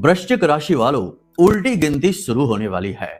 वृश्चिक राशि वालों, उल्टी गिनती शुरू होने वाली है।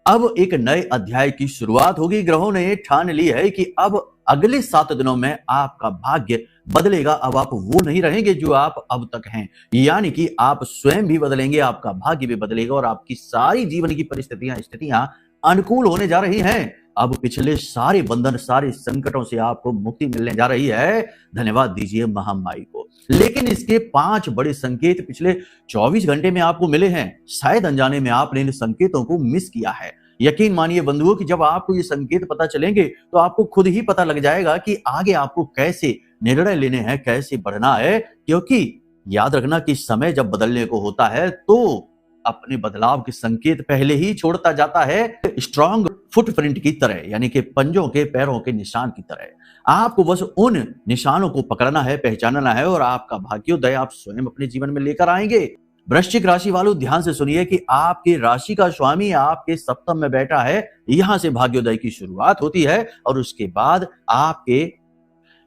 अब एक नए अध्याय की शुरुआत होगी। ग्रहों ने ठान ली है कि अब अगले 7 दिनों में आपका भाग्य बदलेगा। अब आप वो नहीं रहेंगे जो आप अब तक हैं, यानी कि आप स्वयं भी बदलेंगे, आपका भाग्य भी बदलेगा और आपकी सारी जीवन की परिस्थितियां स्थितियां अनुकूल होने जा रही हैं। अब पिछले सारे बंधन, सारे संकटों से आपको मुक्ति मिलने जा रही है। धन्यवाद दीजिए महामाई को। लेकिन इसके 5 बड़े संकेत पिछले 24 घंटे में आपको मिले हैं। शायद अनजाने में आपने इन संकेतों को मिस किया है। यकीन मानिए बंधुओं कि जब आपको ये संकेत पता चलेंगे तो आपको खुद ही पता लग जाएगा कि आगे आपको कैसे निर्णय लेने हैं, कैसे बढ़ना है। क्योंकि याद रखना कि समय जब बदलने को होता है तो अपने बदलाव के संकेत पहले ही छोड़ता जाता है, स्ट्रॉन्ग फुटप्रिंट की तरह, यानी कि पंजों के पैरों के निशान की तरह। आपको बस उन निशानों को पकड़ना है, पहचानना है और आपका भाग्योदय आप स्वयं अपने जीवन में लेकर आएंगे। वृश्चिक राशि वालों, ध्यान से सुनिए कि आपकी राशि का स्वामी आपके सप्तम में बैठा है। यहां से भाग्योदय की शुरुआत होती है और उसके बाद आपके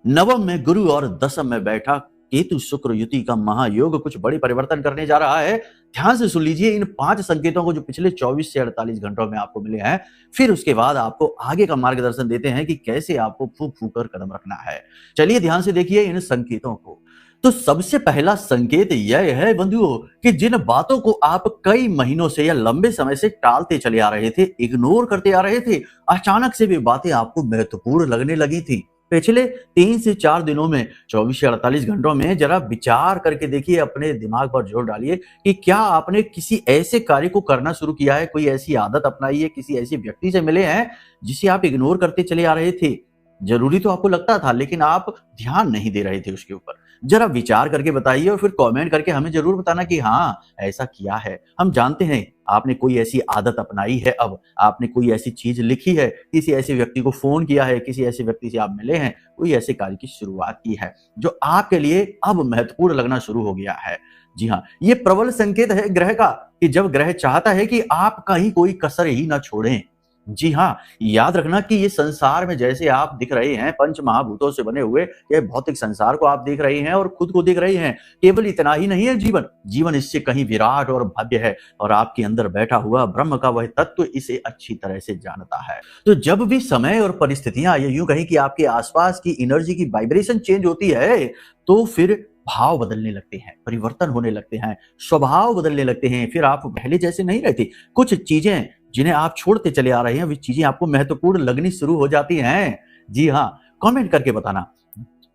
नवम में गुरु और दसम में बैठा केतु शुक्र युति का महायोग कुछ बड़े परिवर्तन करने जा रहा है। ध्यान से सुन लीजिए इन 5 संकेतों को जो पिछले 24 से 48 घंटों में आपको मिले हैं। फिर उसके बाद आपको आगे का मार्गदर्शन देते हैं कि कैसे आपको फूंक फूंक कर कदम रखना है। चलिए ध्यान से देखिए इन संकेतों को। तो सबसे पहला संकेत यह है बंधुओं कि जिन बातों को आप कई महीनों से या लंबे समय से टालते चले आ रहे थे, इग्नोर करते आ रहे थे, अचानक से वे बातें आपको महत्वपूर्ण लगने लगी थी। पिछले 3 से 4 दिनों में, 24 से 48 घंटों में जरा विचार करके देखिए, अपने दिमाग पर जोर डालिए कि क्या आपने किसी ऐसे कार्य को करना शुरू किया है, कोई ऐसी आदत अपनाई है, किसी ऐसे व्यक्ति से मिले हैं जिसे आप इग्नोर करते चले आ रहे थे। जरूरी तो आपको लगता था लेकिन आप ध्यान नहीं दे रहे थे उसके ऊपर। जरा विचार करके बताइए और फिर कमेंट करके हमें जरूर बताना कि हाँ ऐसा किया है। हम जानते हैं आपने कोई ऐसी आदत अपनाई है, अब आपने कोई ऐसी चीज लिखी है, किसी ऐसे व्यक्ति को फोन किया है, किसी ऐसे व्यक्ति से आप मिले हैं, कोई ऐसे कार्य की शुरुआत की है जो आपके लिए अब महत्वपूर्ण लगना शुरू हो गया है। जी हाँ, ये प्रबल संकेत है ग्रह का कि जब ग्रह चाहता है कि आप कहीं कोई कसर ही ना छोड़ें। जी हाँ, याद रखना कि ये संसार में जैसे आप दिख रहे हैं, पंच महाभूतों से बने हुए ये भौतिक संसार को आप देख रहे हैं और खुद को देख रहे हैं। केवल इतना ही नहीं है जीवन इससे कहीं विराट और भव्य है और आपके अंदर बैठा हुआ ब्रह्म का वह तत्व इसे अच्छी तरह से जानता है। तो जब भी समय और परिस्थितियां, ये यूं कहीं कि आपके आसपास की एनर्जी की वाइब्रेशन चेंज होती है तो फिर भाव बदलने लगते हैं, परिवर्तन होने लगते हैं, स्वभाव बदलने लगते हैं। फिर आप पहले जैसे नहीं रहते। कुछ चीजें जिन्हें आप छोड़ते चले आ रहे हैं, वे चीजें आपको महत्वपूर्ण लगनी शुरू हो जाती हैं। जी हाँ, कमेंट करके बताना।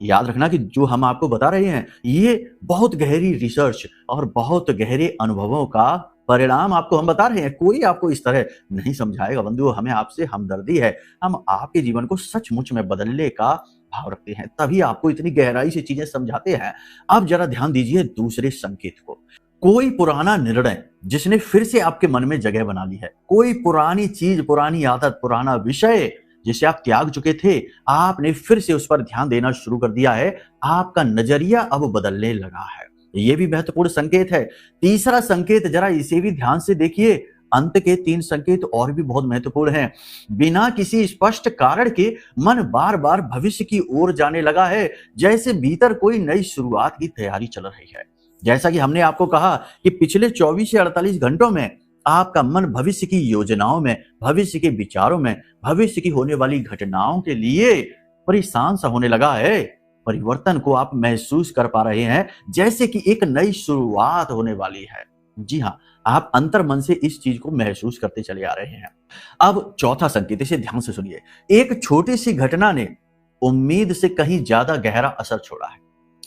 याद रखना कि जो हम आपको बता रहे हैं ये बहुत गहरी रिसर्च और बहुत गहरे अनुभवों का परिणाम आपको हम बता रहे हैं। कोई आपको इस तरह नहीं समझाएगा बंधुओं, हमें आपसे हमदर्दी है। हम आपके जीवन को सचमुच में बदलने का भाव रखते हैं, तभी आपको इतनी गहराई से चीजें समझाते हैं। अब जरा ध्यान दीजिए दूसरे संकेत को। कोई पुराना निर्णय जिसने फिर से आपके मन में जगह बना ली है, कोई पुरानी चीज, पुरानी आदत, पुराना विषय जिसे आप त्याग चुके थे, आपने फिर से उस पर ध्यान देना शुरू कर दिया है। आपका नजरिया अब बदलने लगा है। यह भी महत्वपूर्ण संकेत है। तीसरा संकेत, जरा इसे भी ध्यान से देखिए। अंत के 3 संकेत और भी बहुत महत्वपूर्ण हैं। बिना किसी स्पष्ट कारण के मन बार बार भविष्य की ओर जाने लगा है, जैसे भीतर कोई नई शुरुआत की तैयारी चल रही है। जैसा कि हमने आपको कहा कि पिछले 24 से 48 घंटों में आपका मन भविष्य की योजनाओं में, भविष्य के विचारों में, भविष्य की होने वाली घटनाओं के लिए परेशान सा होने लगा है। परिवर्तन को आप महसूस कर पा रहे हैं, जैसे कि एक नई शुरुआत होने वाली है। जी हाँ, आप अंतर मन से इस चीज को महसूस करते चले आ रहे हैं। अब चौथा संकेत, इसे ध्यान से सुनिए। एक छोटी सी घटना ने उम्मीद से कहीं ज्यादा गहरा असर छोड़ा है।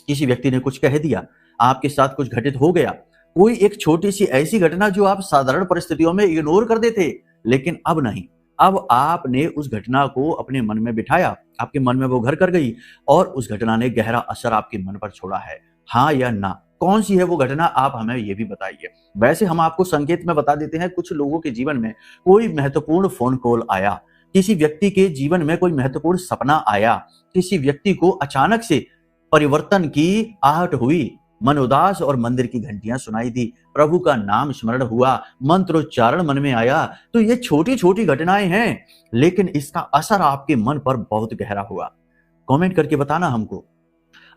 किसी व्यक्ति ने कुछ कह दिया, आपके साथ कुछ घटित हो गया, कोई एक छोटी सी ऐसी घटना जो आप साधारण परिस्थितियों में इग्नोर कर देते, लेकिन अब नहीं। अब आपने उस घटना को अपने मन में बिठाया, आपके मन में वो घर कर गई और उस घटना ने गहरा असर आपके मन पर छोड़ा है। हाँ या ना, कौन सी है वो घटना, आप हमें ये भी बताइए। वैसे हम आपको संकेत में बता देते हैं, कुछ लोगों के जीवन में कोई महत्वपूर्ण फोन कॉल आया, किसी व्यक्ति के जीवन में कोई महत्वपूर्ण सपना आया, किसी व्यक्ति को अचानक से परिवर्तन की आहट हुई, मन उदास और मंदिर की घंटियां सुनाई दी, प्रभु का नाम स्मरण हुआ, मंत्रोच्चारण मन में आया। तो ये छोटी छोटी घटनाएं हैं, लेकिन इसका असर आपके मन पर बहुत गहरा हुआ। कमेंट करके बताना हमको।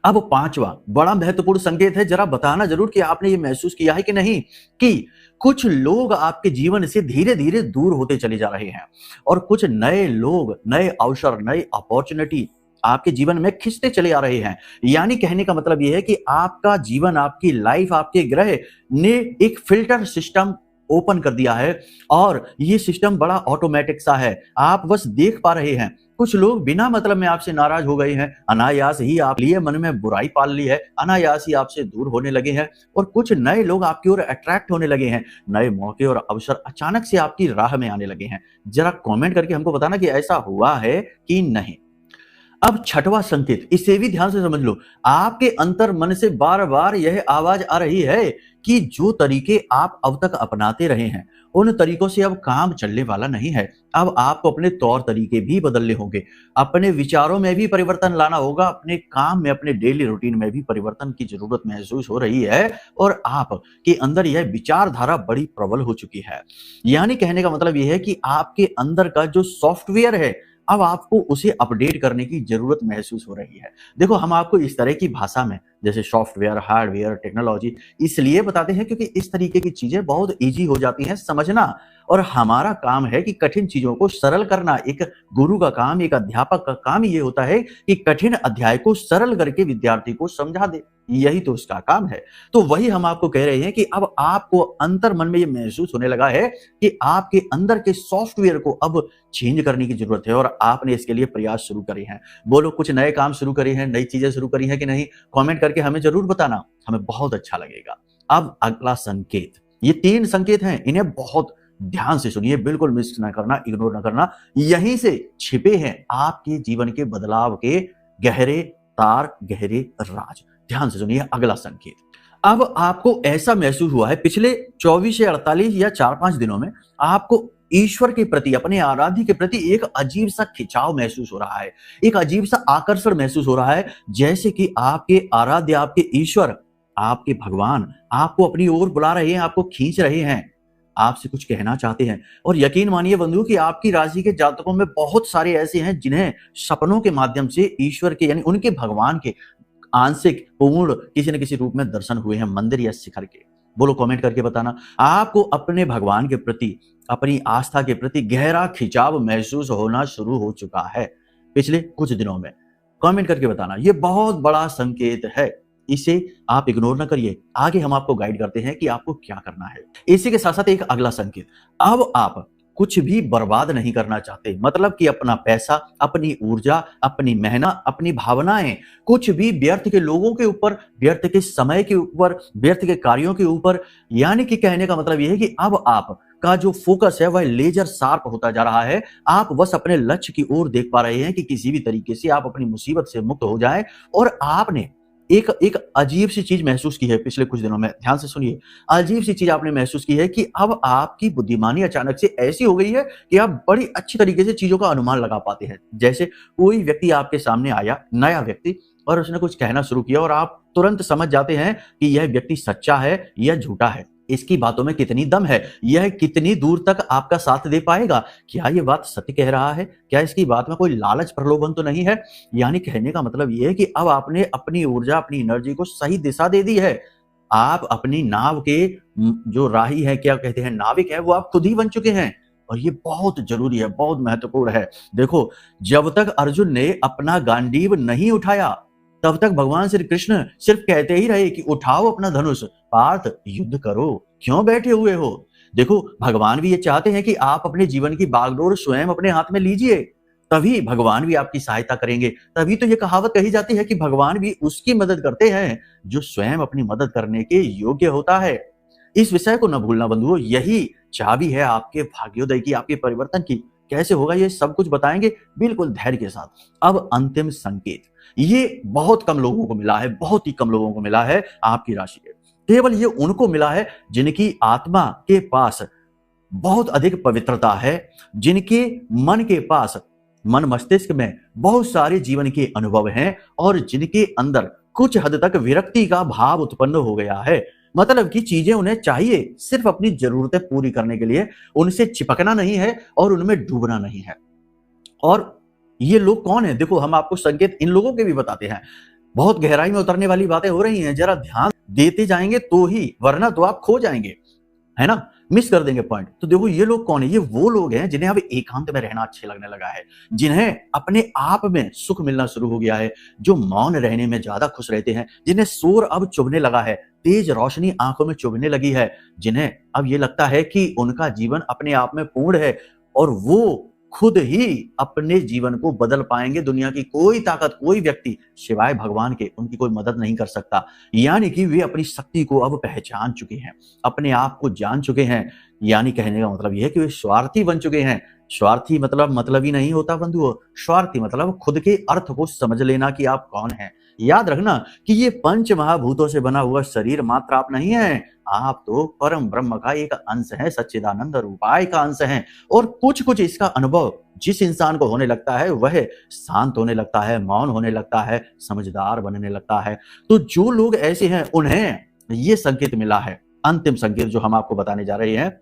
अब पांचवा बड़ा महत्वपूर्ण संकेत है, जरा बताना जरूर कि आपने ये महसूस किया है कि नहीं, कि कुछ लोग आपके जीवन से धीरे धीरे दूर होते चले जा रहे हैं और कुछ नए लोग, नए अवसर, नई अपॉर्चुनिटी आपके जीवन में खिंचते चले आ रहे हैं। यानी कहने का मतलब यह है कि आपका जीवन, आपकी लाइफ, आपके ग्रह ने एक फिल्टर सिस्टम ओपन कर दिया है और ये सिस्टम बड़ा ऑटोमेटिक सा है, आप बस देख पा रहे हैं। कुछ लोग बिना मतलब में आपसे नाराज हो गए हैं, अनायास ही आप लिए मन में बुराई पाल ली है, अनायास ही आपसे दूर होने लगे हैं और कुछ नए लोग आपकी ओर अट्रैक्ट होने लगे हैं, नए मौके और अवसर अचानक से आपकी राह में आने लगे हैं। जरा कमेंट करके हमको बताना कि ऐसा हुआ है कि नहीं। अब छठवां संकेत, इसे भी ध्यान से समझ लो। आपके अंतर मन से बार बार यह आवाज आ रही है कि जो तरीके आप अब तक अपनाते रहे हैं उन तरीकों से अब काम चलने वाला नहीं है। अब आपको अपने तौर तरीके भी बदलने होंगे, अपने विचारों में भी परिवर्तन लाना होगा, अपने काम में, अपने डेली रूटीन में भी परिवर्तन की जरूरत महसूस हो रही है और आप के अंदर यह विचारधारा बड़ी प्रबल हो चुकी है। यानी कहने का मतलब यह है कि आपके अंदर का जो सॉफ्टवेयर है अब आपको उसे अपडेट करने की जरूरत महसूस हो रही है। देखो, हम आपको इस तरह की भाषा में, जैसे सॉफ्टवेयर, हार्डवेयर, टेक्नोलॉजी, इसलिए बताते हैं क्योंकि इस तरीके की चीजें बहुत इजी हो जाती हैं समझना और हमारा काम है कि कठिन चीजों को सरल करना। एक गुरु का काम, एक अध्यापक का काम ये होता है कि कठिन अध्याय को सरल करके विद्यार्थी को समझा दे, यही तो उसका काम है। तो वही हम आपको कह रहे हैं कि अब आपको अंतर मन में ये महसूस होने लगा है कि आपके अंदर के सॉफ्टवेयर को अब चेंज करने की जरूरत है और आपने इसके लिए प्रयास शुरू करे हैं। बोलो, कुछ नए काम शुरू करे हैं, नई चीजें शुरू करी हैं कि नहीं? कमेंट करके हमें जरूर बताना, हमें बहुत अच्छा लगेगा। अब अगला संकेत, ये 3 संकेत हैं, इन्हें बहुत ध्यान से सुनिए, बिल्कुल मिस ना करना, इग्नोर ना करना। यहीं से छिपे हैं आपके जीवन के बदलाव के गहरे तार, गहरे राज। ध्यान से सुनिए अगला संकेत। अब आपको ऐसा महसूस हुआ है पिछले 24 से 48 या 4-5 दिनों में आपको ईश्वर के प्रति, अपने आराध्य के प्रति एक अजीब सा खिंचाव महसूस हो रहा है, एक अजीब सा आकर्षण महसूस हो रहा है, जैसे कि आपके आराध्य, आपके ईश्वर, आपके भगवान आपको अपनी ओर बुला रहे हैं, आपको खींच रहे हैं, आपसे कुछ कहना चाहते हैं। और यकीन मानिए बंधु कि आपकी राशि के जातकों में बहुत सारे ऐसे हैं जिन्हें सपनों के माध्यम से ईश्वर के, यानी उनके भगवान के आंशिक, पूर्ण किसी न किसी रूप में दर्शन हुए हैं, मंदिर या शिखर के। बोलो, कमेंट करके बताना। आपको अपने भगवान के प्रति, अपनी आस्था के प्रति गहरा खिंचाव महसूस होना शुरू हो चुका है पिछले कुछ दिनों में। कमेंट करके बताना, ये बहुत बड़ा संकेत है, इसे आप इग्नोर ना करिए। आगे हम आपको गाइड करते हैं कि आपको क्या करना है। इसी के साथ साथ एक अगला संकेत, अब आप कुछ भी बर्बाद नहीं करना चाहते, मतलब कि अपना पैसा, अपनी ऊर्जा, अपनी मेहनत, अपनी भावनाएं कुछ भी व्यर्थ के लोगों के ऊपर, व्यर्थ के समय के ऊपर, व्यर्थ के कार्यों के ऊपर। यानी कि कहने का मतलब यह है कि अब आप का जो फोकस है वह लेजर शार्प होता जा रहा है। आप बस अपने लक्ष्य की ओर देख पा रहे हैं कि किसी भी तरीके से आप अपनी मुसीबत से मुक्त हो जाएं। और आपने एक एक अजीब सी चीज महसूस की है पिछले कुछ दिनों में, ध्यान से सुनिए। अजीब सी चीज आपने महसूस की है कि अब आपकी बुद्धिमानी अचानक से ऐसी हो गई है कि आप बड़ी अच्छी तरीके से चीजों का अनुमान लगा पाते हैं। जैसे कोई व्यक्ति आपके सामने आया, नया व्यक्ति, और उसने कुछ कहना शुरू किया और आप तुरंत समझ जाते हैं कि यह व्यक्ति सच्चा है या झूठा है, इसकी बातों में कितनी दम है, यह कितनी दूर तक आपका साथ दे पाएगा, क्या यह बात सत्य कह रहा है, क्या इसकी बात में कोई लालच प्रलोभन तो नहीं है। यानी कहने का मतलब यह है कि अब आपने अपनी ऊर्जा, अपनी एनर्जी को सही दिशा दे दी है। आप अपनी नाव के जो राही है, क्या कहते हैं, नाविक है, वो आप खुद ही बन चुके हैं। और ये बहुत जरूरी है, बहुत महत्वपूर्ण है। देखो, जब तक अर्जुन ने अपना गांडीव नहीं उठाया तब तक भगवान श्री कृष्ण सिर्फ कहते ही रहे कि उठाओ अपना धनुष, पार्थ युद्ध करो, क्यों बैठे हुए हो। देखो, भगवान भी ये चाहते हैं कि आप अपने जीवन की बागडोर स्वयं अपने हाथ में लीजिए, तभी भगवान भी आपकी सहायता करेंगे। तभी तो ये कहावत कही जाती है कि भगवान भी उसकी मदद करते हैं जो स्वयं अपनी मदद करने के योग्य होता है। इस विषय को न भूलना बंधुओं, यही चाबी है आपके भाग्योदय की, आपके परिवर्तन की। कैसे होगा ये सब कुछ बताएंगे, बिल्कुल धैर्य के साथ। अब अंतिम संकेत, ये बहुत कम लोगों को मिला है, बहुत ही कम लोगों को मिला है आपकी राशि के। केवल ये उनको मिला है जिनकी आत्मा के पास बहुत अधिक पवित्रता है, जिनके मन के पास, मन मस्तिष्क में बहुत सारे जीवन के अनुभव हैं और जिनके अंदर कुछ हद तक विरक्ति का भाव उत्पन्न हो गया है। मतलब कि चीजें उन्हें चाहिए सिर्फ अपनी जरूरतें पूरी करने के लिए, उनसे चिपकना नहीं है और उनमें डूबना नहीं है। और ये लोग कौन है? देखो, हम आपको संकेत इन लोगों के भी बताते हैं। बहुत गहराई में उतरने वाली बातें हो रही हैं, जरा ध्यान देते जाएंगे तो ही, वरना तो आप खो जाएंगे, है ना, मिस कर देंगे पॉइंट। तो देखो ये लोग कौन है, ये वो लोग हैं जिन्हें अब एकांत में रहना अच्छे लगने लगा है, जिन्हें अपने आप में सुख मिलना शुरू हो गया है, जो मौन रहने में ज्यादा खुश रहते हैं, जिन्हें शोर अब चुभने लगा है, तेज रोशनी आंखों में चुभने लगी है, जिन्हें अब ये लगता है कि उनका जीवन अपने आप में पूर्ण है और वो खुद ही अपने जीवन को बदल पाएंगे। दुनिया की कोई ताकत, कोई व्यक्ति सिवाय भगवान के उनकी कोई मदद नहीं कर सकता। यानी कि वे अपनी शक्ति को अब पहचान चुके हैं, अपने आप को जान चुके हैं। यानी कहने का मतलब यह है कि वे स्वार्थी बन चुके हैं। स्वार्थी मतलब ही नहीं होता बंधुओं, स्वार्थी मतलब खुद के अर्थ को समझ लेना कि आप कौन हैं। याद रखना कि ये पंच महाभूतों से बना हुआ शरीर मात्र आप नहीं है, आप तो परम ब्रह्म का एक अंश है, सच्चिदानंद रूपाय का अंश है। और कुछ कुछ इसका अनुभव जिस इंसान को होने लगता है वह शांत होने लगता है, मौन होने लगता है, समझदार बनने लगता है। तो जो लोग ऐसे हैं उन्हें ये संकेत मिला है, अंतिम संकेत जो हम आपको बताने जा रहे हैं,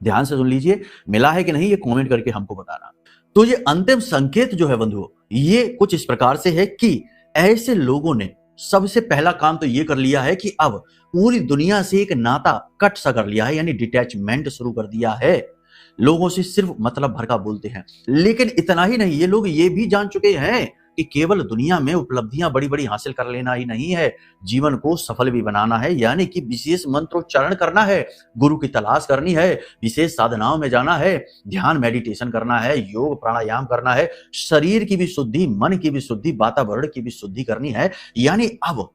ध्यान से सुन लीजिए, मिला है कि नहीं ये कमेंट करके हमको बताना। तो ये अंतिम संकेत जो है बंधुओं, ये कुछ इस प्रकार से है कि ऐसे लोगों ने सबसे पहला काम तो ये कर लिया है कि अब पूरी दुनिया से एक नाता कट सा कर लिया है, यानी डिटैचमेंट शुरू कर दिया है। लोगों से सिर्फ मतलब भर का बोलते हैं। लेकिन इतना ही नहीं, ये लोग ये भी जान चुके हैं कि केवल दुनिया में उपलब्धियां बड़ी बड़ी हासिल कर लेना ही नहीं है, जीवन को सफल भी बनाना है। यानी कि विशेष मंत्रोच्चारण करना है, गुरु की तलाश करनी है, विशेष साधनाओं में जाना है, ध्यान मेडिटेशन करना है, योग प्राणायाम करना है, शरीर की भी शुद्धि, मन की भी शुद्धि, वातावरण की भी शुद्धि करनी है। यानी अब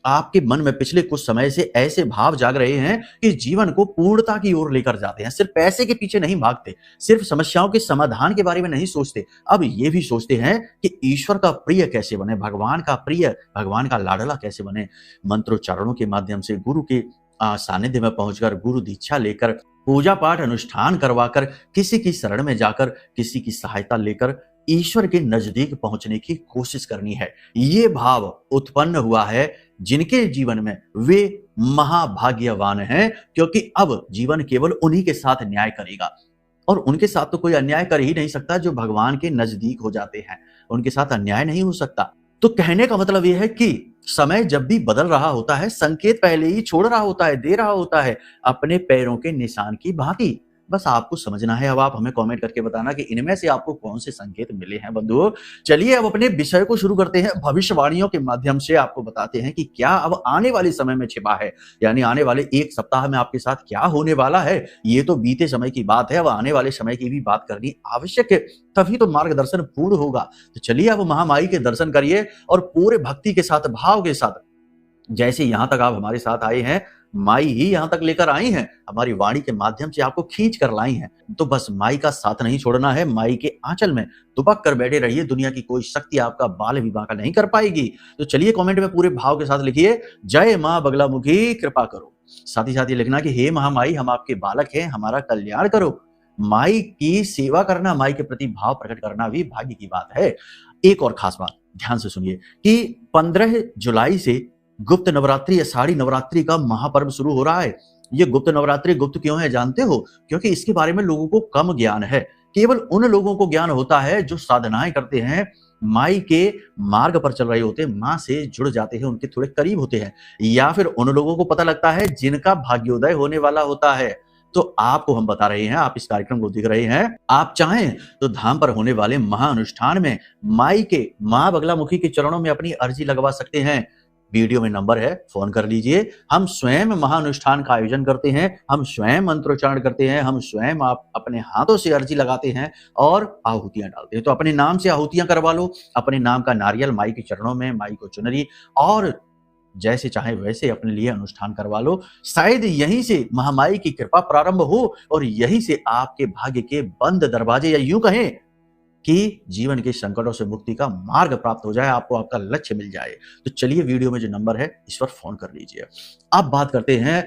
आपके मन में पिछले कुछ समय से ऐसे भाव जाग रहे हैं कि जीवन को पूर्णता की ओर लेकर जाते हैं। सिर्फ पैसे के पीछे नहीं भागते, सिर्फ समस्याओं के समाधान के बारे में नहीं सोचते, अब ये भी सोचते हैं कि ईश्वर का प्रिय कैसे बने, भगवान का प्रिय, भगवान का लाडला कैसे बने। मंत्रोच्चारणों के माध्यम से, गुरु के सानिध्य में पहुंचकर, गुरु दीक्षा लेकर, पूजा पाठ अनुष्ठान करवाकर, किसी की शरण में जाकर, किसी की सहायता लेकर ईश्वर के नजदीक पहुंचने की कोशिश करनी है। ये भाव उत्पन्न हुआ है जिनके जीवन में वे महाभाग्यवान हैं, क्योंकि अब जीवन केवल उन्हीं के साथ न्याय करेगा और उनके साथ तो कोई अन्याय कर ही नहीं सकता जो भगवान के नजदीक हो जाते हैं, उनके साथ अन्याय नहीं हो सकता। तो कहने का मतलब यह है कि समय जब भी बदल रहा होता है, संकेत पहले ही छोड़ रहा होता है, दे रहा होता है, अपने पैरों के निशान की भांति। बस आपको समझना है। अब आप हमें कमेंट करके बताना कि इनमें से आपको कौन से संकेत मिले हैं बंधुओं। चलिए अब अपने विषय को शुरू करते हैं। भविष्यवाणियों के माध्यम से आपको बताते हैं कि क्या अब आने वाले समय में छिपा है, यानी आने वाले एक सप्ताह में आपके साथ क्या होने वाला है। ये तो बीते समय की बात है, अब आने वाले समय की भी बात करनी आवश्यक है, तभी तो मार्गदर्शन पूर्ण होगा। तो चलिए अब महामाई के दर्शन करिए और पूरे भक्ति के साथ, भाव के साथ, जैसे यहां तक आप हमारे साथ आए हैं, माई ही यहां तक लेकर आई हैं, हमारी वाणी के माध्यम से आपको खींच कर लाई हैं। तो बस माई का साथ नहीं छोड़ना है, माई के आंचल में दुबक कर बैठे रहिए। दुनिया की कोई शक्ति आपका बाल भी बांका नहीं कर पाएगी। तो चलिए कमेंट में पूरे भाव के साथ लिखिए, जय मां बगलामुखी कृपा करो। साथ ही साथ ये लिखना कि हे महामाई, हम आपके बालक हैं, हमारा कल्याण करो। माई की सेवा करना, माई के प्रति भाव प्रकट करना भी भाग्य की बात है। एक और खास बात ध्यान से सुनिए कि 15 जुलाई से गुप्त नवरात्रि, आषाढ़ी नवरात्रि का महापर्व शुरू हो रहा है। ये गुप्त नवरात्रि गुप्त क्यों है जानते हो? क्योंकि इसके बारे में लोगों को कम ज्ञान है। केवल उन लोगों को ज्ञान होता है जो साधनाएं करते हैं, माई के मार्ग पर चल रहे होते हैं, माँ से जुड़ जाते हैं, उनके थोड़े करीब होते हैं, या फिर उन लोगों को पता लगता है जिनका भाग्योदय होने वाला होता है। तो आपको हम बता रहे हैं, आप इस कार्यक्रम को देख रहे हैं, आप चाहें तो धाम पर होने वाले महाअनुष्ठान में माई के, मां बगलामुखी के चरणों में अपनी अर्जी लगवा सकते हैं। वीडियो में नंबर है, फोन कर लीजिए। हम स्वयं महाअनुष्ठान का आयोजन करते हैं, हम स्वयं मंत्रोच्चारण करते हैं, हम स्वयं आप अपने हाथों से अर्जी लगाते हैं और आहुतियां डालते हैं। तो अपने नाम से आहुतियां करवा लो, अपने नाम का नारियल माई के चरणों में, माई को चुनरी, और जैसे चाहे वैसे अपने लिए अनुष्ठान करवा लो। शायद यहीं से महामाई की कृपा प्रारंभ हो और यहीं से आपके भाग्य के बंद दरवाजे, या यूं कहें कि जीवन के संकटों से मुक्ति का मार्ग प्राप्त हो जाए, आपको आपका लक्ष्य मिल जाए। तो चलिए वीडियो में जो नंबर है इस पर फोन कर लीजिए। अब बात करते हैं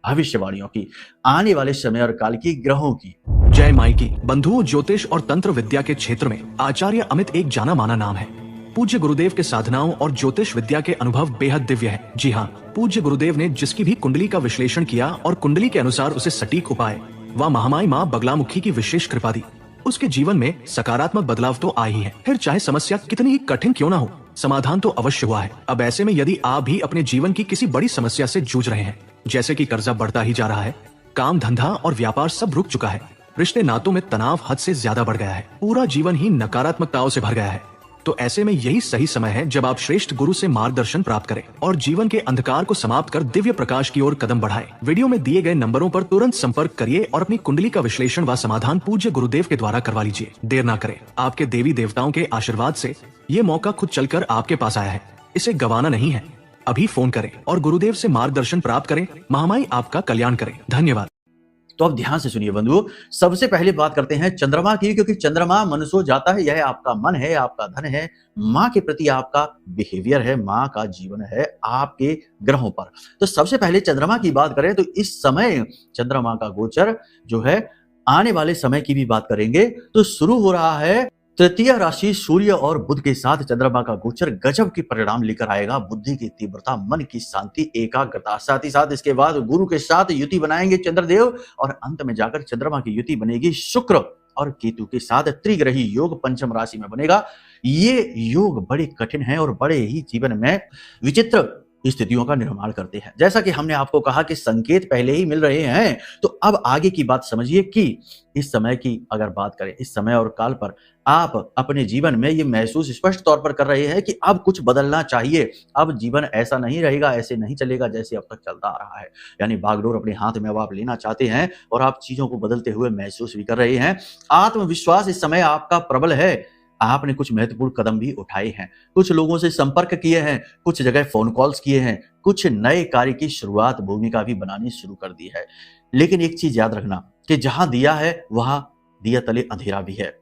भविष्यवाणियों की, आने वाले समय और काल की, ग्रहों की। जय माई की। बंधुओं, ज्योतिष और तंत्र विद्या के क्षेत्र में आचार्य अमित एक जाना माना नाम है। पूज्य गुरुदेव के साधनाओं और ज्योतिष विद्या के अनुभव बेहद दिव्य है। जी हाँ, पूज्य गुरुदेव ने जिसकी भी कुंडली का विश्लेषण किया और कुंडली के अनुसार उसे सटीक उपाय व महामाई माँ बगलामुखी की विशेष कृपा दी, उसके जीवन में सकारात्मक बदलाव तो आए ही है। फिर चाहे समस्या कितनी ही कठिन क्यों ना हो, समाधान तो अवश्य हुआ है। अब ऐसे में यदि आप भी अपने जीवन की किसी बड़ी समस्या से जूझ रहे हैं, जैसे कि कर्जा बढ़ता ही जा रहा है, काम धंधा और व्यापार सब रुक चुका है, रिश्ते नातों में तनाव हद से ज्यादा बढ़ गया है, पूरा जीवन ही नकारात्मकताओं से भर गया है, तो ऐसे में यही सही समय है जब आप श्रेष्ठ गुरु से मार्गदर्शन प्राप्त करें और जीवन के अंधकार को समाप्त कर दिव्य प्रकाश की ओर कदम बढ़ाएं। वीडियो में दिए गए नंबरों पर तुरंत संपर्क करिए और अपनी कुंडली का विश्लेषण व समाधान पूज्य गुरुदेव के द्वारा करवा लीजिए। देर ना करें, आपके देवी देवताओं के आशीर्वाद से ये मौका खुद चलकर आपके पास आया है, इसे गंवाना नहीं है। अभी फोन करें और गुरुदेव से मार्गदर्शन प्राप्त करें। महामाई आपका कल्याण करें। धन्यवाद। तो अब ध्यान से सुनिए बंधुओं, सबसे पहले बात करते हैं चंद्रमा की, क्योंकि चंद्रमा मनुष्य जाता है, यह आपका मन है, आपका धन है, माँ के प्रति आपका बिहेवियर है, माँ का जीवन है आपके ग्रहों पर। तो सबसे पहले चंद्रमा की बात करें तो इस समय चंद्रमा का गोचर जो है, आने वाले समय की भी बात करेंगे तो शुरू हो रहा है तृतीय राशि सूर्य और बुध के साथ चंद्रमा का गोचर गजब के परिणाम लेकर आएगा। बुद्धि की तीव्रता, मन की शांति, एकाग्रता, साथ ही साथ इसके बाद गुरु के साथ युति बनाएंगे चंद्रदेव और अंत में जाकर चंद्रमा की युति बनेगी शुक्र और केतु के साथ। त्रिग्रही योग पंचम राशि में बनेगा। ये योग बड़े कठिन है और बड़े ही जीवन में विचित्र स्थितियों का निर्माण करते हैं। जैसा कि हमने आपको कहा कि संकेत पहले ही मिल रहे हैं, तो अब आगे की बात समझिए कि इस समय की अगर बात करें, इस समय और काल पर आप अपने जीवन में ये महसूस स्पष्ट तौर पर कर रहे हैं कि अब कुछ बदलना चाहिए। अब जीवन ऐसा नहीं रहेगा, ऐसे नहीं चलेगा जैसे अब तक चलता आ रहा है। यानी बागडोर अपने हाथ में अब आप लेना चाहते हैं और आप चीजों को बदलते हुए महसूस भी कर रहे हैं। आत्मविश्वास इस समय आपका प्रबल है। आपने कुछ महत्वपूर्ण कदम भी उठाए हैं, कुछ लोगों से संपर्क किए हैं, कुछ जगह फोन कॉल्स किए हैं, कुछ नए कार्य की शुरुआत, भूमिका भी बनानी शुरू कर दी है। लेकिन एक चीज याद रखना कि जहां दिया है वहां दिया तले अंधेरा भी है।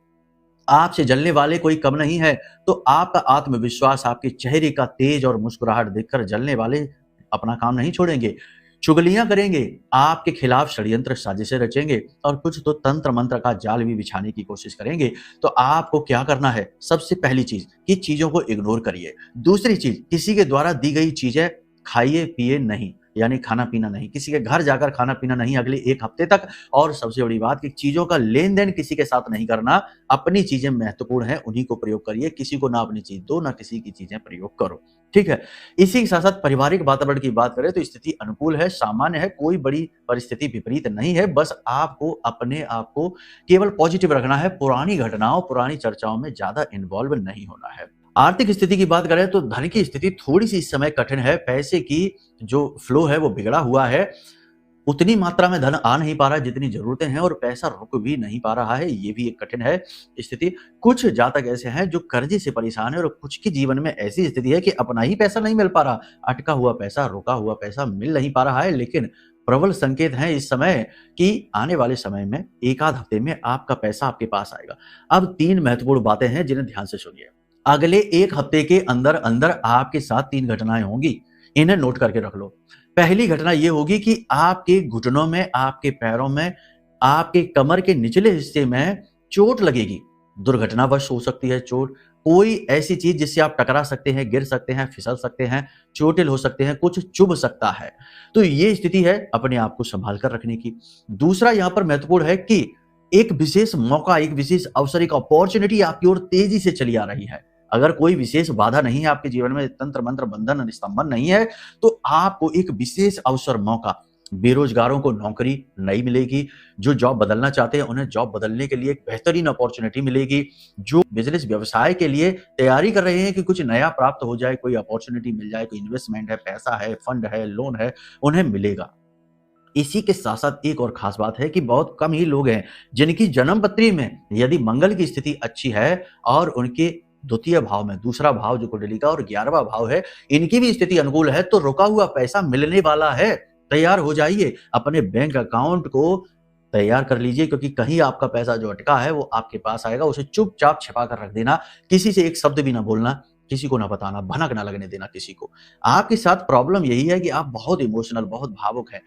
आपसे जलने वाले कोई कम नहीं है, तो आपका आत्मविश्वास, आपके चेहरे का तेज और मुस्कुराहट देखकर जलने वाले अपना काम नहीं छोड़ेंगे, चुगलियां करेंगे, आपके खिलाफ षड्यंत्र साजिशें रचेंगे और कुछ तो तंत्र मंत्र का जाल भी बिछाने की कोशिश करेंगे। तो आपको क्या करना है? सबसे पहली चीज कि चीजों को इग्नोर करिए। दूसरी चीज, किसी के द्वारा दी गई चीजें खाइए पिए नहीं, यानी खाना पीना नहीं, किसी के घर जाकर खाना पीना नहीं अगले 1 हफ्ते तक। और सबसे बड़ी बात कि चीजों का लेन देन किसी के साथ नहीं करना। अपनी चीजें महत्वपूर्ण है, उन्हीं को प्रयोग करिए, किसी को ना अपनी चीज दो ना किसी की चीजें प्रयोग करो, ठीक है। इसी के साथ साथ पारिवारिक वातावरण की बात करें तो स्थिति अनुकूल है, सामान्य है, कोई बड़ी परिस्थिति विपरीत नहीं है। बस आपको अपने आप को केवल पॉजिटिव रखना है, पुरानी घटनाओं पुरानी चर्चाओं में ज्यादा इन्वॉल्व नहीं होना है। आर्थिक स्थिति की बात करें तो धन की स्थिति थोड़ी सी इस समय कठिन है। पैसे की जो फ्लो है वो बिगड़ा हुआ है, उतनी मात्रा में धन आ नहीं पा रहा है जितनी जरूरतें हैं और पैसा रुक भी नहीं पा रहा है, ये भी एक कठिन है स्थिति। कुछ जातक ऐसे हैं जो कर्जे से परेशान है और कुछ के जीवन में ऐसी स्थिति है कि अपना ही पैसा नहीं मिल पा रहा, अटका हुआ पैसा, रुका हुआ पैसा मिल नहीं पा रहा है। लेकिन प्रबल संकेत है इस समय कि आने वाले समय में 1 आध हफ्ते में आपका पैसा आपके पास आएगा। अब 3 महत्वपूर्ण बातें हैं जिन्हें ध्यान से सुनिए। अगले 1 हफ्ते के अंदर अंदर आपके साथ 3 घटनाएं होंगी, इन्हें नोट करके रख लो। पहली घटना यह होगी कि आपके घुटनों में, आपके पैरों में, आपके कमर के निचले हिस्से में चोट लगेगी। दुर्घटनावश हो सकती है चोट, कोई ऐसी चीज जिससे आप टकरा सकते हैं, गिर सकते हैं, फिसल सकते हैं, चोटिल हो सकते हैं, कुछ चुभ सकता है। तो ये स्थिति है अपने आप को संभाल कर रखने की। दूसरा यहां पर महत्वपूर्ण है कि एक विशेष मौका, एक विशेष अवसर, एक अपॉर्चुनिटी आपकी ओर तेजी से चली आ रही है। अगर कोई विशेष बाधा नहीं है आपके जीवन में, तंत्र मंत्र बंधन स्तंभन नहीं है, तो आपको एक विशेष अवसर, मौका, बेरोजगारों को नौकरी नई मिलेगी, जो जॉब बदलना चाहते हैं उन्हें जॉब बदलने के लिए एक बेहतरीन अपॉर्चुनिटी मिलेगी, जो बिजनेस व्यवसाय के लिए तैयारी कर रहे हैं कि कुछ नया प्राप्त हो जाए, कोई अपॉर्चुनिटी मिल जाए, कोई इन्वेस्टमेंट है, पैसा है, फंड है, लोन है, उन्हें मिलेगा। इसी के साथ साथ एक और खास बात है कि बहुत कम ही लोग हैं जिनकी जन्म पत्री में यदि मंगल की स्थिति अच्छी है और उनके द्वितीय भाव में, दूसरा भाव जो कुंडली का और 11वां भाव है, इनकी भी स्थिति अनुकूल है, तो रुका हुआ पैसा मिलने वाला है। तैयार हो जाइए, अपने बैंक अकाउंट को तैयार कर लीजिए, क्योंकि कहीं आपका पैसा जो अटका है वो आपके पास आएगा। उसे चुपचाप छिपा कर रख देना, किसी से एक शब्द भी ना बोलना, किसी को ना बताना, भनक ना लगने देना किसी को। आपके साथ प्रॉब्लम यही है कि आप बहुत इमोशनल, बहुत भावुक हैं,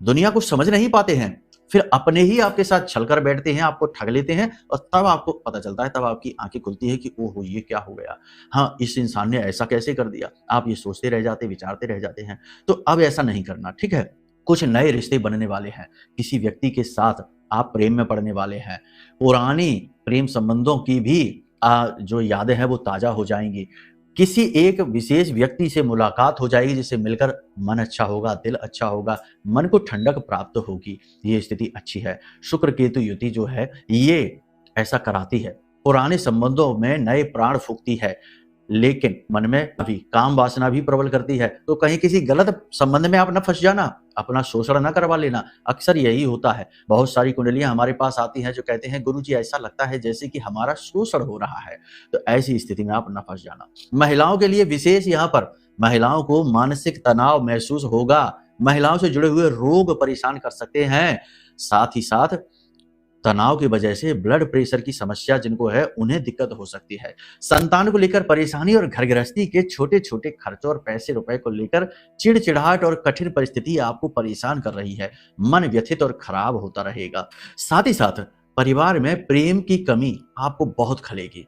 दुनिया को समझ नहीं पाते हैं, फिर अपने ही आपके साथ छलकर बैठते हैं, आपको ठग लेते हैं और तब आपको पता चलता है, तब आपकी आंखें खुलती है कि ओहो ये क्या हो गया, हाँ इस इंसान ने ऐसा कैसे कर दिया। आप ये सोचते रह जाते, विचारते रह जाते हैं। तो अब ऐसा नहीं करना, ठीक है। कुछ नए रिश्ते बनने वाले हैं, किसी व्यक्ति के साथ आप प्रेम में पड़ने वाले हैं, पुरानी प्रेम संबंधों की भी जो यादें हैं वो ताजा हो जाएंगी। किसी एक विशेष व्यक्ति से मुलाकात हो जाएगी जिससे मिलकर मन अच्छा होगा, दिल अच्छा होगा, मन को ठंडक प्राप्त होगी। ये स्थिति अच्छी है। शुक्र केतु युति जो है ये ऐसा कराती है। पुराने संबंधों में नए प्राण फूंकती है, लेकिन मन में भी काम वासना भी प्रबल करती है। तो कहीं किसी गलत संबंध में आप न फंस जाना, अपना शोषण न करवा लेना। अक्सर यही होता है। बहुत सारी कुंडलियां हमारे पास आती हैं जो कहते हैं गुरुजी ऐसा लगता है जैसे कि हमारा शोषण हो रहा है। तो ऐसी स्थिति में आप न फंस जाना। महिलाओं के लिए विशेष यहाँ पर महिलाओं को मानसिक तनाव महसूस होगा। महिलाओं से जुड़े हुए रोग परेशान कर सकते हैं। साथ ही साथ तनाव की वजह से ब्लड प्रेशर की समस्या जिनको है उन्हें दिक्कत हो सकती है। संतान को लेकर परेशानी और घर गृहस्थी के छोटे छोटे खर्चों और पैसे रुपए को लेकर चिड़चिड़ाहट और कठिन परिस्थिति आपको परेशान कर रही है। मन व्यथित और खराब होता रहेगा। साथ ही साथ परिवार में प्रेम की कमी आपको बहुत खलेगी।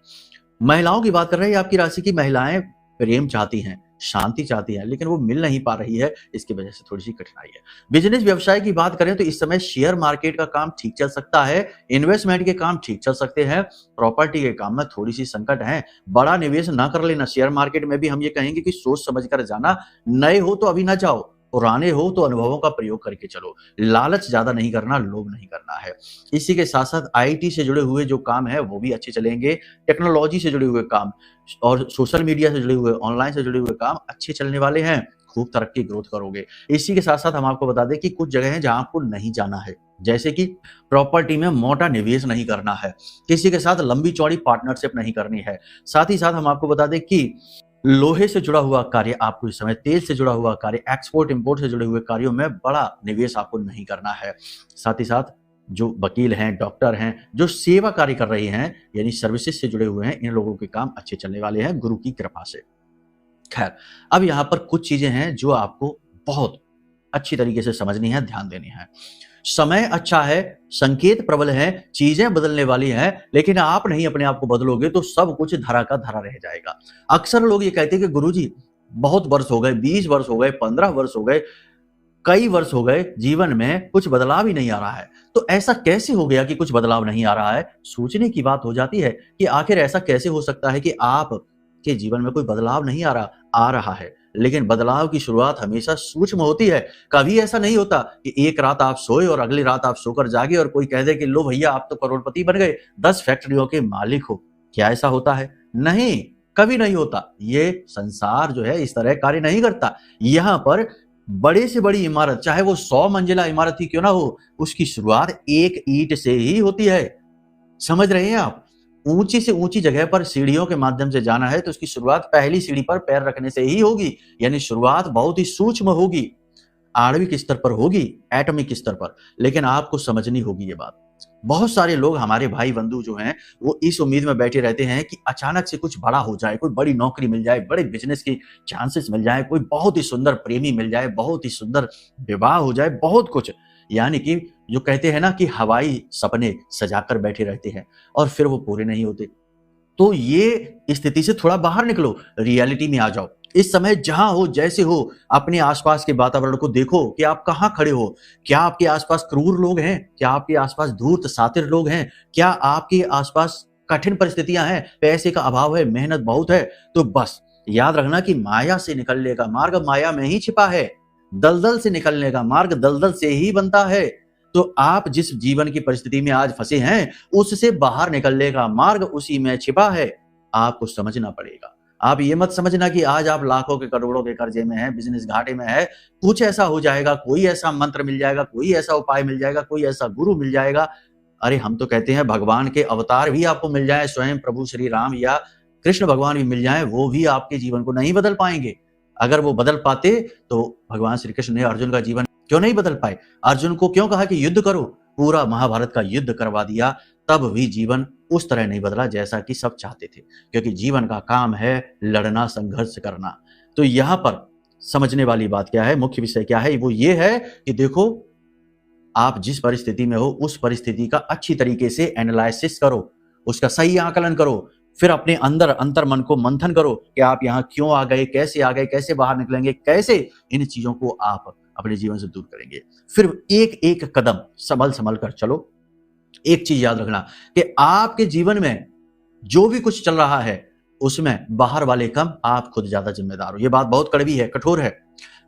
महिलाओं की बात कर रहे हैं, आपकी राशि की महिलाएं प्रेम चाहती हैं, शांति चाहती है, लेकिन वो मिल नहीं पा रही है। इसकी वजह से थोड़ी सी कठिनाई है। बिजनेस व्यवसाय की बात करें तो इस समय शेयर मार्केट का काम ठीक चल सकता है। इन्वेस्टमेंट के काम ठीक चल सकते हैं। प्रॉपर्टी के काम में थोड़ी सी संकट है। बड़ा निवेश ना कर लेना। शेयर मार्केट में भी हम ये कहेंगे कि सोच समझ कर जाना। नए हो तो अभी ना जाओ, पुराने हो तो अनुभवों का प्रयोग करके चलो। लालच ज्यादा नहीं करना, लोभ नहीं करना है। इसी के साथ साथ आईटी से जुड़े हुए जो काम है वो भी अच्छे चलेंगे। टेक्नोलॉजी से जुड़े हुए काम और सोशल मीडिया से जुड़े हुए, ऑनलाइन से जुड़े हुए काम अच्छे चलने वाले हैं। खूब तरक्की ग्रोथ करोगे। इसी के साथ साथ हम आपको बता दें कि कुछ जगह हैं जहां आपको नहीं जाना है, जैसे कि प्रॉपर्टी में मोटा निवेश नहीं करना है। किसी के साथ लंबी चौड़ी पार्टनरशिप नहीं करनी है। साथ ही साथ हम आपको बता दें कि लोहे से जुड़ा हुआ कार्य आपको इस समय, तेल से जुड़ा हुआ कार्य, एक्सपोर्ट इंपोर्ट से जुड़े हुए कार्यों में बड़ा निवेश आपको नहीं करना है। साथ ही साथ जो वकील हैं, डॉक्टर हैं, जो सेवा कार्य कर रहे हैं यानी सर्विसेज से जुड़े हुए हैं, इन लोगों के काम अच्छे चलने वाले हैं गुरु की कृपा से। खैर, अब यहाँ पर कुछ चीजें हैं जो आपको बहुत अच्छी तरीके से समझनी है, ध्यान देनी है। समय अच्छा है, संकेत प्रबल है, चीजें बदलने वाली हैं, लेकिन आप नहीं अपने आप को बदलोगे तो सब कुछ धरा का धरा रह जाएगा। अक्सर लोग ये कहते हैं कि गुरुजी बहुत वर्ष हो गए, 20 वर्ष हो गए, 15 वर्ष हो गए, कई वर्ष हो गए, जीवन में कुछ बदलाव ही नहीं आ रहा है। तो ऐसा कैसे हो गया कि कुछ बदलाव नहीं आ रहा है? सोचने की बात हो जाती है कि आखिर ऐसा कैसे हो सकता है कि आप के जीवन में कोई बदलाव नहीं आ रहा है। लेकिन बदलाव की शुरुआत हमेशा सूक्ष्म होती है। कभी ऐसा नहीं होता कि एक रात आप सोए और अगली रात आप सोकर जागे और कोई कह दे कि लो भैया आप तो करोड़पति बन गए, 10 फैक्ट्रियों के मालिक हो। क्या ऐसा होता है? नहीं, कभी नहीं होता। ये संसार जो है इस तरह कार्य नहीं करता। यहाँ पर बड़े से बड़ी इमारत, चाहे वो 100 मंजिला इमारत ही क्यों ना हो, उसकी शुरुआत एक ईंट से ही होती है। समझ रहे हैं आप? ऊंची से ऊंची जगह पर सीढ़ियों के माध्यम से जाना है तो उसकी शुरुआत पहली सीढ़ी पर पैर रखने से ही होगी। यानी शुरुआत बहुत ही सूक्ष्म होगी, आणविक स्तर पर होगी, एटॉमिक स्तर पर। लेकिन आपको समझनी होगी ये बात। बहुत सारे लोग, हमारे भाई बंधु जो हैं, वो इस उम्मीद में बैठे रहते हैं कि अचानक से कुछ बड़ा हो जाए, कोई बड़ी नौकरी मिल जाए, बड़े बिजनेस की चांसेस मिल जाए, कोई बहुत ही सुंदर प्रेमी मिल जाए, बहुत ही सुंदर विवाह हो जाए, बहुत कुछ। यानी कि जो कहते हैं ना कि हवाई सपने सजाकर बैठे रहते हैं और फिर वो पूरे नहीं होते। तो ये स्थिति से थोड़ा बाहर निकलो, रियलिटी में आ जाओ। इस समय जहां हो, जैसे हो, अपने आसपास के वातावरण को देखो कि आप कहां खड़े हो। क्या आपके आसपास क्रूर लोग हैं? क्या आपके आसपास धूर्त सातिर लोग हैं? क्या आपके आसपास कठिन परिस्थितियां हैं, पैसे का अभाव है, मेहनत बहुत है? तो बस याद रखना कि माया से निकलने का मार्ग माया में ही छिपा है। दलदल से निकलने का मार्ग दलदल से ही बनता है। तो आप जिस जीवन की परिस्थिति में आज फंसे हैं, उससे बाहर निकलने का मार्ग उसी में छिपा है। आपको समझना पड़ेगा। आप ये मत समझना कि आज आप लाखों के करोड़ों के कर्जे में हैं, बिजनेस घाटे में है, कुछ ऐसा हो जाएगा, कोई ऐसा मंत्र मिल जाएगा, कोई ऐसा उपाय मिल जाएगा, कोई ऐसा गुरु मिल जाएगा। अरे हम तो कहते हैं भगवान के अवतार भी आपको मिल जाए, स्वयं प्रभु श्री राम या कृष्ण भगवान भी मिल जाए, वो भी आपके जीवन को नहीं बदल पाएंगे। अगर वो बदल पाते तो भगवान श्री कृष्ण ने अर्जुन का जीवन क्यों नहीं बदल पाए? अर्जुन को क्यों कहा कि युद्ध करो? पूरा महाभारत का युद्ध करवा दिया, तब भी जीवन उस तरह नहीं बदला जैसा कि सब चाहते थे। क्योंकि जीवन का काम है लड़ना, संघर्ष करना। तो यहां पर समझने वाली बात क्या है, मुख्य विषय क्या है? वो ये है कि देखो, आप जिस परिस्थिति में हो उस परिस्थिति का अच्छी तरीके से एनालिसिस करो, उसका सही आकलन करो, फिर अपने अंतर मन को मंथन करो कि आप यहाँ क्यों आ गए, कैसे बाहर निकलेंगे, कैसे इन चीजों को आप अपने जीवन से दूर करेंगे। फिर एक एक कदम संभल कर चलो। एक चीज याद रखना कि आपके जीवन में जो भी कुछ चल रहा है उसमें बाहर वाले कम, आप खुद ज्यादा जिम्मेदार हो। ये बात बहुत कड़वी है, कठोर है।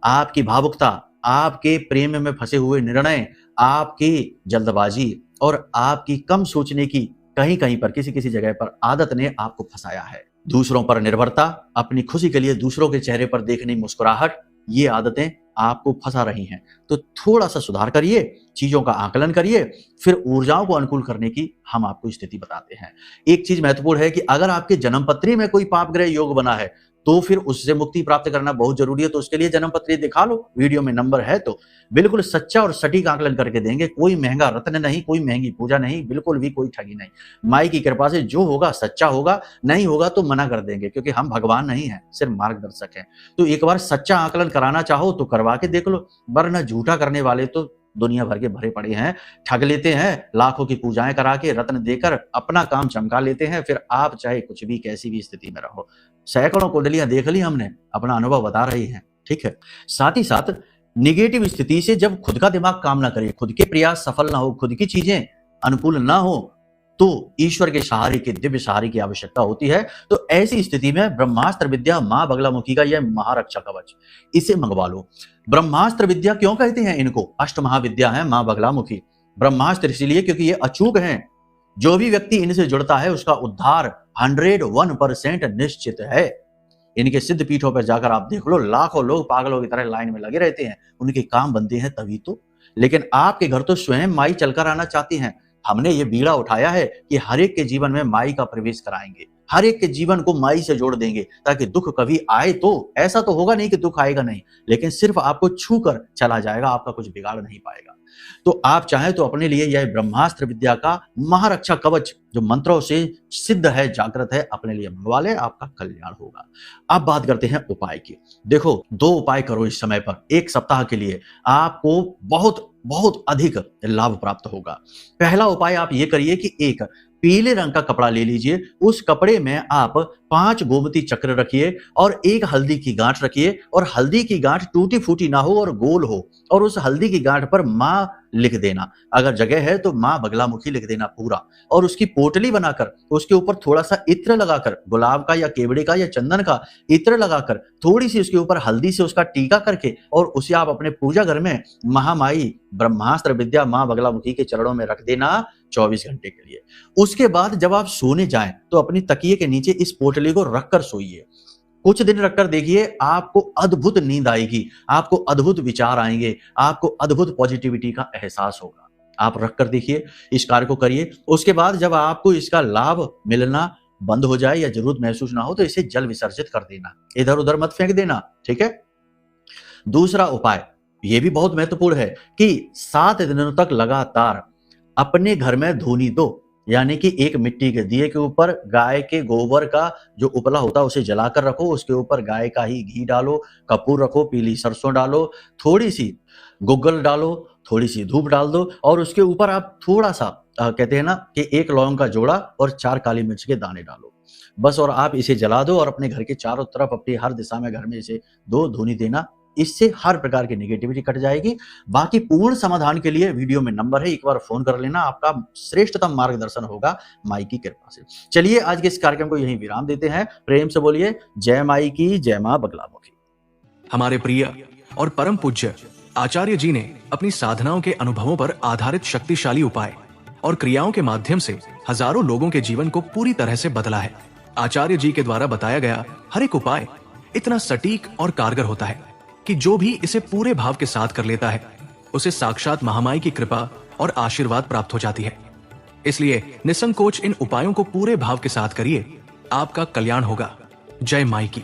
आपकी भावुकता, आपके प्रेम में फंसे हुए निर्णय, आपकी जल्दबाजी और आपकी कम सोचने की कहीं कहीं पर किसी किसी जगह पर आदत ने आपको फंसाया है। दूसरों पर निर्भरता, अपनी खुशी के लिए दूसरों के चेहरे पर देखनी मुस्कुराहट, ये आदतें आपको फंसा रही हैं। तो थोड़ा सा सुधार करिए, चीजों का आकलन करिए, फिर ऊर्जाओं को अनुकूल करने की हम आपको स्थिति बताते हैं। एक चीज महत्वपूर्ण है कि अगर आपके जन्मपत्री में कोई पाप ग्रह योग बना है तो फिर उससे मुक्ति प्राप्त करना बहुत जरूरी है। तो उसके लिए जन्मपत्री दिखा लो, वीडियो में नंबर है। तो बिल्कुल सच्चा और सटीक आकलन करके देंगे। कोई महंगा रत्न नहीं, कोई महंगी पूजा नहीं, बिल्कुल भी कोई ठगी नहीं। माई की कृपा से जो होगा सच्चा होगा, नहीं होगा तो मना कर देंगे, क्योंकि हम भगवान नहीं हैं, सिर्फ मार्गदर्शक हैं। तो एक बार सच्चा आकलन कराना चाहो तो करवा के देख लो, वरना झूठा करने वाले तो दुनिया भर के भरे पड़े हैं। ठग लेते हैं, लाखों की पूजाएं करा के रत्न देकर अपना काम चमका लेते हैं। फिर आप चाहे कुछ भी कैसी भी स्थिति में रहो, सैकड़ों कुंडलियां देख ली हमने, अपना अनुभव बता रही हैं। ठीक है, साथ ही साथ निगेटिव स्थिति से जब खुद का दिमाग काम ना करे, खुद के प्रयास सफल ना हो, खुद की चीजें अनुकूल ना हो, तो ईश्वर के सहारे के, दिव्य सहारे की आवश्यकता होती है। तो ऐसी स्थिति में ब्रह्मास्त्र विद्या मां बगलामुखी का यह महारक्षा कवच, इसे मंगवा लो। ब्रह्मास्त्र विद्या क्यों कहते हैं इनको? अष्ट महाविद्या है मां बगलामुखी। ब्रह्मास्त्र इसलिए क्योंकि ये अचूक हैं। जो भी व्यक्ति इनसे जुड़ता है उसका उद्धार 101% निश्चित है। इनके सिद्ध पीठों पर जाकर आप देख लो, लाखों लोग पागलों की तरह लाइन में लगे रहते हैं, उनके काम बनते हैं तभी तो। लेकिन आपके घर तो स्वयं माई चलकर आना चाहती हैं। हमने ये बीड़ा उठाया है कि हर एक के जीवन में माई का प्रवेश कराएंगे, हर एक के जीवन को माई से जोड़ देंगे, ताकि दुख कभी आए तो ऐसा तो होगा नहीं कि दुख आएगा नहीं, लेकिन सिर्फ आपको छू कर चला जाएगा, आपका कुछ बिगाड़ नहीं पाएगा। तो आप चाहें तो अपने लिए यह ब्रह्मास्त्र विद्या का महारक्षा कवच, जो मंत्रों से सिद्ध है, जागृत है, अपने लिए मंगवा ले, आपका कल्याण होगा। अब बात करते हैं उपाय की। देखो, 2 उपाय करो इस समय पर, 1 सप्ताह के लिए आपको बहुत बहुत अधिक लाभ प्राप्त होगा। पहला उपाय आप ये करिए कि एक पीले रंग का कपड़ा ले लीजिए, उस कपड़े में आप 5 गोमती चक्र रखिए और 1 हल्दी की गांठ रखिए, और हल्दी की गांठ टूटी फूटी ना हो और गोल हो, और उस हल्दी की गांठ पर मां लिख देना, अगर जगह है तो मां बगलामुखी लिख देना पूरा, और उसकी पोटली बनाकर उसके ऊपर थोड़ा सा इत्र लगाकर, गुलाब का या केवड़े का या चंदन का इत्र लगाकर, थोड़ी सी उसके ऊपर हल्दी से उसका टीका करके, और उसे आप अपने पूजा घर में महामाई ब्रह्मास्त्र विद्या मां बगलामुखी के चरणों में रख देना 24 घंटे के लिए। उसके बाद जब आप सोने जाएं तो अपनी तकिए के नीचे इस पोटली को रखकर सोइए। कुछ दिन रखकर देखिए, आपको अद्भुत नींद आएगी, आपको अद्भुत विचार आएंगे, आपको अद्भुत पॉजिटिविटी का एहसास होगा। आप रखकर देखिए, इस कार्य को करिए। उसके बाद जब आपको इसका लाभ मिलना बंद हो जाए या जरूरत महसूस ना हो तो इसे जल विसर्जित कर देना, इधर उधर मत फेंक देना। ठीक है। दूसरा उपाय यह भी बहुत महत्वपूर्ण है कि 7 दिनों तक लगातार अपने घर में धूनी दो, यानी कि एक मिट्टी के दिए के ऊपर गाय के गोबर का जो उपला होता है उसे जलाकर रखो, उसके ऊपर गाय का ही घी डालो, कपूर रखो, पीली सरसों डालो, थोड़ी सी गुग्गल डालो, थोड़ी सी धूप डाल दो, और उसके ऊपर आप थोड़ा सा कहते हैं ना कि 1 लौंग का जोड़ा और 4 काली मिर्च के दाने डालो, बस। और आप इसे जला दो और अपने घर के चारों तरफ, अपनी हर दिशा में घर में इसे 2 धूनी देना। इससे हर प्रकार की नेगेटिविटी कट जाएगी। बाकी पूर्ण समाधान के लिए वीडियो में नंबर है, एक बार फोन कर लेना, आपका श्रेष्ठतम मार्गदर्शन होगा माई की कृपा से। चलिए आज के इस कार्यक्रम को यहीं विराम देते हैं। प्रेम से बोलिए जय माई की, जय मां बगलामुखी। हमारे प्रिय और परम पूज्य आचार्य जी ने अपनी साधनाओं के अनुभवों पर आधारित शक्तिशाली उपाय और क्रियाओं के माध्यम से हजारों लोगों के जीवन को पूरी तरह से बदला है। आचार्य जी के द्वारा बताया गया हर एक उपाय इतना सटीक और कारगर होता है कि जो भी इसे पूरे भाव के साथ कर लेता है उसे साक्षात महामाई की कृपा और आशीर्वाद प्राप्त हो जाती है। इसलिए निसंकोच इन उपायों को पूरे भाव के साथ करिए, आपका कल्याण होगा। जय माई की।